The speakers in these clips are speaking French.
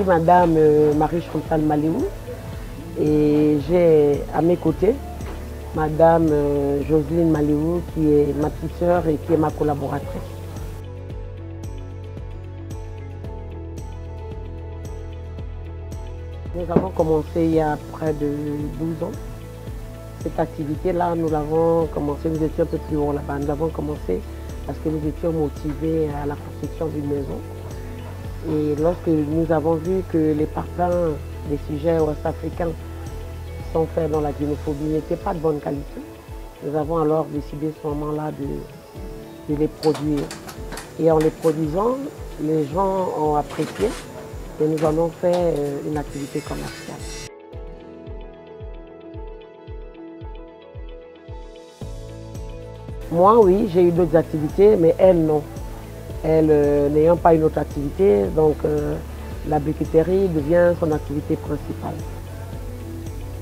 suis Madame Marie-Chantal Maliou et j'ai à mes côtés Madame Jocelyne Maliou qui est ma petite sœur et qui est ma collaboratrice. Nous avons commencé il y a près de 12 ans. Cette activité-là, nous l'avons commencé, nous étions un peu plus haut là-bas. Nous avons commencé parce que nous étions motivés à la construction d'une maison. Et lorsque nous avons vu que les parpaings des sujets ouest-africains sont faits dans la xénophobie n'étaient pas de bonne qualité, nous avons alors décidé à ce moment-là de les produire. Et en les produisant, les gens ont apprécié et nous en avons fait une activité commerciale. Moi, oui, j'ai eu d'autres activités, mais elle, non. Elle, n'ayant pas une autre activité, donc la briqueterie devient son activité principale.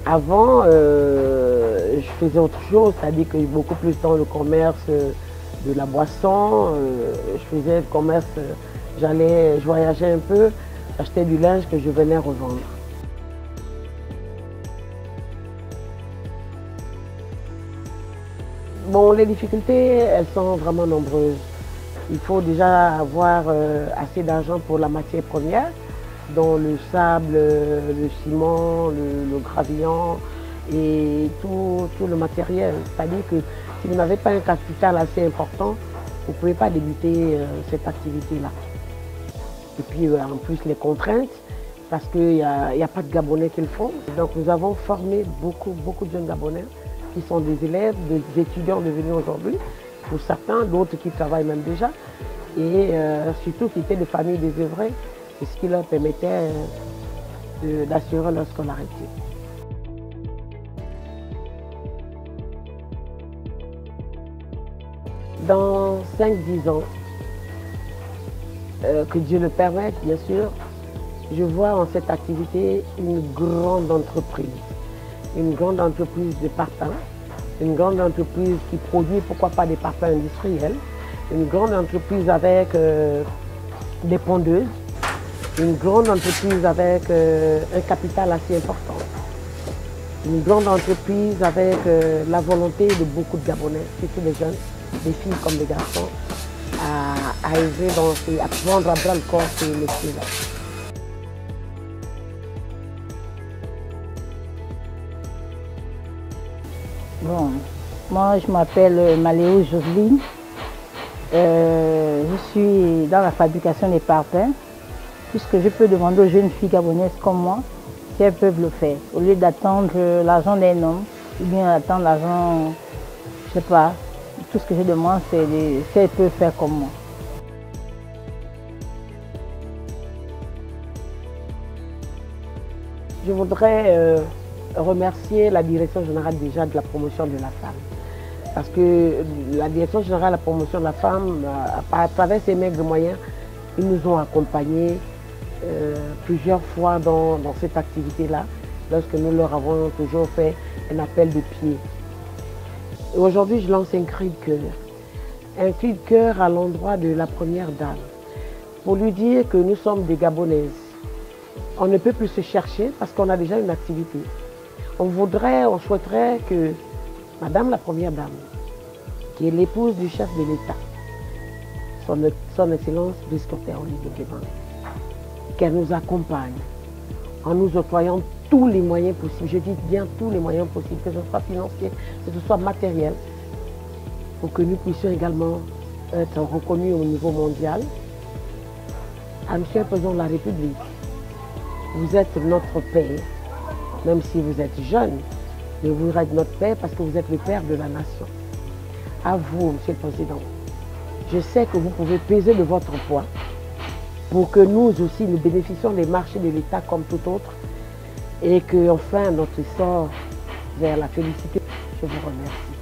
Avant, je faisais autre chose, c'est-à-dire que beaucoup plus dans le commerce de la boisson, je faisais le commerce, je voyageais un peu, j'achetais du linge que je venais revendre. Bon, les difficultés, elles sont vraiment nombreuses. Il faut déjà avoir assez d'argent pour la matière première, dont le sable, le ciment, le gravillon et tout le matériel. C'est-à-dire que si vous n'avez pas un capital assez important, vous ne pouvez pas débuter cette activité-là. Et puis en plus les contraintes, parce qu'il n'y a pas de Gabonais qui le font. Donc nous avons formé beaucoup de jeunes Gabonais qui sont des élèves, des étudiants devenus aujourd'hui, pour certains, d'autres qui travaillent même déjà, et surtout qui étaient des familles désœuvrées, et ce qui leur permettait d'assurer leur scolarité. Dans 5-10 ans, que Dieu le permette, bien sûr, je vois en cette activité une grande entreprise de parpaings, une grande entreprise qui produit, pourquoi pas, des parpaings industriels, une grande entreprise avec des pondeuses, une grande entreprise avec un capital assez important, une grande entreprise avec la volonté de beaucoup de Gabonais, surtout des jeunes, des filles comme des garçons, à œuvrer à prendre à bras le corps ces métiers-là. Bon, moi je m'appelle Maléou Jocelyne. Je suis dans la fabrication des parpaings, puisque je peux demander aux jeunes filles gabonaises comme moi si elles peuvent le faire, au lieu d'attendre l'argent d'un homme, ou bien d'attendre l'argent, je sais pas. Tout ce que je demande, c'est si elles peuvent faire comme moi. Je voudrais remercier la Direction générale déjà de la promotion de la femme. Parce que la Direction générale de la promotion de la femme, à travers ses maigres moyens, ils nous ont accompagnés plusieurs fois dans cette activité-là, lorsque nous leur avons toujours fait un appel de pied. Aujourd'hui, je lance un cri de cœur. Un cri de cœur à l'endroit de la première dame, pour lui dire que nous sommes des Gabonaises. On ne peut plus se chercher parce qu'on a déjà une activité. On souhaiterait que Madame la Première Dame, qui est l'épouse du chef de l'État, son Excellence Brice Clotaire Olivier Clément, qu'elle nous accompagne en nous octroyant tous les moyens possibles, je dis bien tous les moyens possibles, que ce soit financier, que ce soit matériel, pour que nous puissions également être reconnus au niveau mondial. À Monsieur le Président de la République, vous êtes notre père, même si vous êtes jeune, mais vous êtes notre père parce que vous êtes le père de la nation. À vous, Monsieur le Président, je sais que vous pouvez peser de votre poids pour que nous aussi, nous bénéficions des marchés de l'État comme tout autre et que enfin notre sort vers la félicité. Je vous remercie.